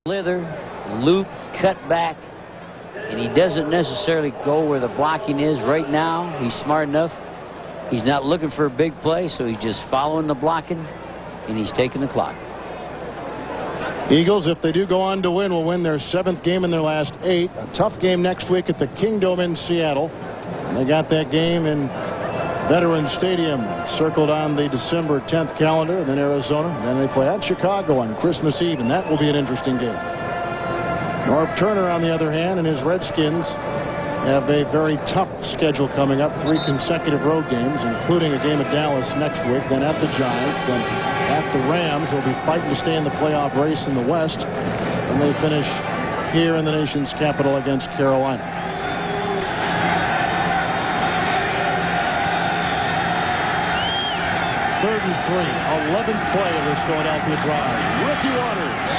slither, loop, cut back, and he doesn't necessarily go where the blocking is right now. He's smart enough. He's not looking for a big play, so he's just following the blocking, and he's taking the clock. Eagles, if they do go on to win, will win their 7th game in their last 8. A tough game next week at the Kingdome in Seattle. They got that game in Veterans Stadium circled on the December 10th calendar, and then Arizona. And then they play at Chicago on Christmas Eve, and that will be an interesting game. Norv Turner, on the other hand, and his Redskins have a very tough schedule coming up. 3 consecutive road games, including a game at Dallas next week, then at the Giants, then at the Rams. They'll be fighting to stay in the playoff race in the West, and they finish here in the nation's capital against Carolina. Third and 3, 11th play of this Philadelphia drive. Ricky Watters,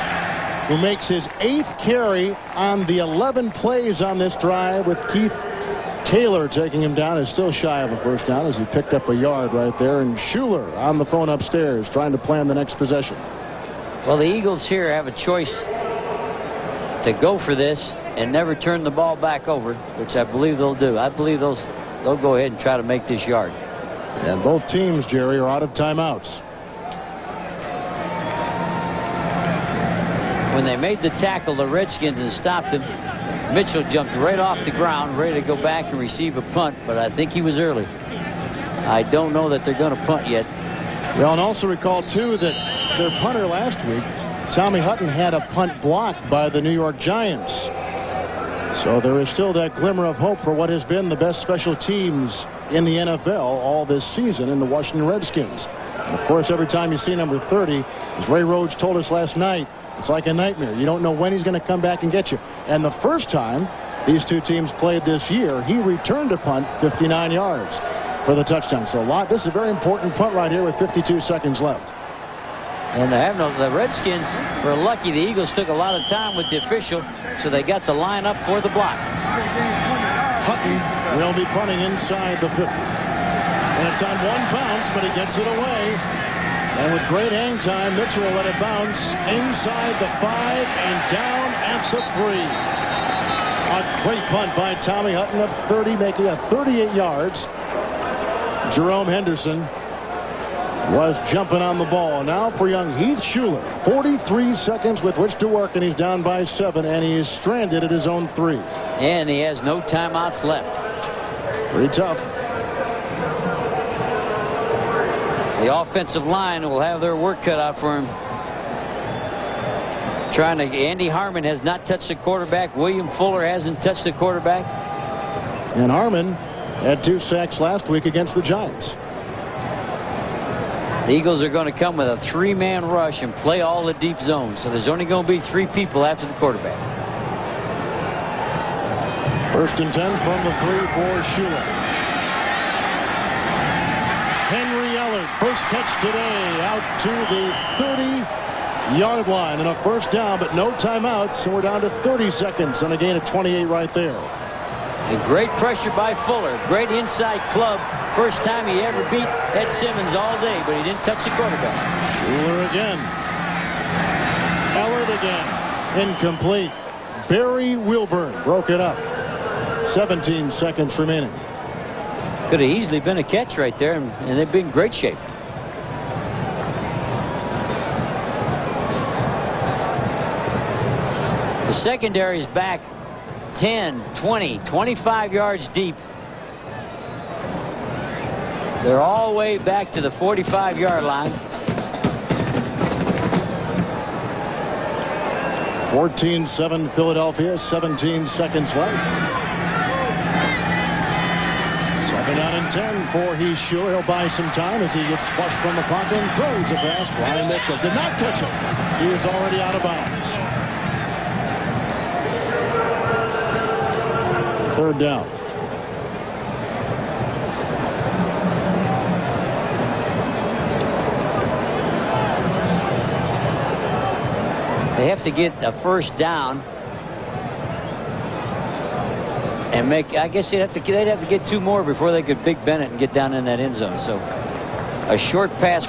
who makes his 8th carry on the 11 plays on this drive, with Keith Taylor taking him down, is still shy of a first down as he picked up a yard right there. And Schuler on the phone upstairs trying to plan the next possession. Well, the Eagles here have a choice to go for this and never turn the ball back over, which I believe they'll do. I believe they'll go ahead and try to make this yard. And both teams, Jerry, are out of timeouts. When they made the tackle, the Redskins, and stopped him, Mitchell jumped right off the ground, ready to go back and receive a punt, but I think he was early. I don't know that they're going to punt yet. Well, and also recall, too, that their punter last week, Tommy Hutton, had a punt blocked by the New York Giants. So there is still that glimmer of hope for what has been the best special teams in the NFL all this season in the Washington Redskins. And of course, every time you see number 30, as Ray Rhodes told us last night, it's like a nightmare. You don't know when he's going to come back and get you. And the first time these two teams played this year, he returned a punt 59 yards for the touchdown. So this is a very important punt right here with 52 seconds left. And the Redskins were lucky. The Eagles took a lot of time with the official, so they got the line up for the block. Hutton will be punting inside the 50. And it's on one bounce, but he gets it away. And with great hang time, Mitchell will let it bounce inside the 5 and down at the 3. A great punt by Tommy Hutton of 30, making it 38 yards. Jerome Henderson was jumping on the ball. Now for young Heath Schuler, 43 seconds with which to work, and he's down by 7, and he is stranded at his own 3. And he has no timeouts left. Pretty tough. The offensive line will have their work cut out for him. Andy Harmon has not touched the quarterback. William Fuller hasn't touched the quarterback. And Harmon had 2 sacks last week against the Giants. The Eagles are going to come with a 3-man rush and play all the deep zones. So there's only going to be 3 people after the quarterback. First and 10 from the 3 for Schuler. Henry Ellard, first catch today, out to the 30-yard line, and a first down, but no timeouts, so we're down to 30 seconds on a gain of 28 right there. And great pressure by Fuller. Great inside club. First time he ever beat Ed Simmons all day, but he didn't touch the quarterback. Schuler again. Ellard again. Incomplete. Barry Wilburn broke it up. 17 seconds remaining. Could have easily been a catch right there, and they've been in great shape. The secondary's back 10, 20, 25 yards deep. They're all the way back to the 45-yard line. 14-7 Philadelphia, 17 seconds left. Second down and 10 for Heath Schuler. He'll buy some time as he gets flushed from the pocket and throws a pass. Ryan Mitchell did not catch it. He is already out of bounds. Third down. They have to get a first down and make. I guess they'd have to get 2 more before they could Big Bennett and get down in that end zone. So a short pass,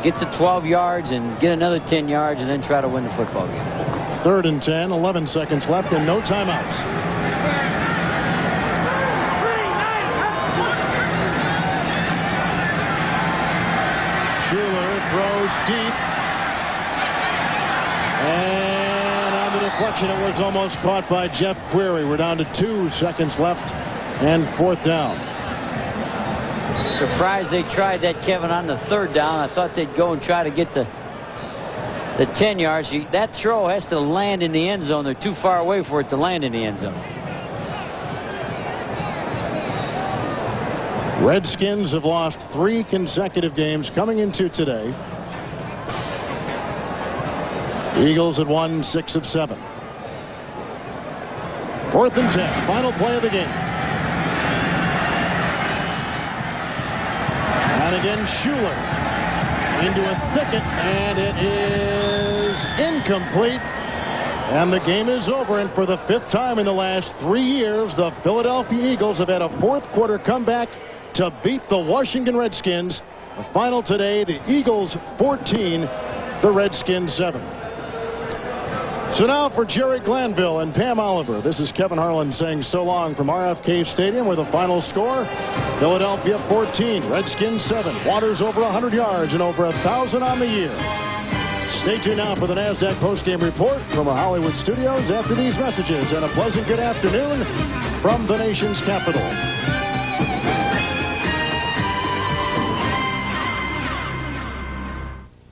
get to 12 yards and get another 10 yards and then try to win the football game. 3rd and 10, 11 seconds left, and no timeouts. Schuler throws deep. And on the deflection, it was almost caught by Jeff Query. We're down to 2 seconds left and 4th down. Surprised they tried that, Kevin, on the 3rd down. I thought they'd go and try to get the 10 yards. That throw has to land in the end zone. They're too far away for it to land in the end zone. Redskins have lost 3 consecutive games coming into today. Eagles had won 6 of 7. 4th and 10, final play of the game. And again, Schuler into a thicket, and it is incomplete. And the game is over, and for the 5th time in the last 3 years, the Philadelphia Eagles have had a 4th quarter comeback to beat the Washington Redskins. The final today, the Eagles 14, the Redskins 7. So now for Jerry Glanville and Pam Oliver, this is Kevin Harlan saying so long from RFK Stadium with a final score. Philadelphia 14, Redskins 7. Waters over 100 yards and over 1,000 on the year. Stay tuned now for the NASDAQ postgame report from our Hollywood studios after these messages, and a pleasant good afternoon from the nation's capital.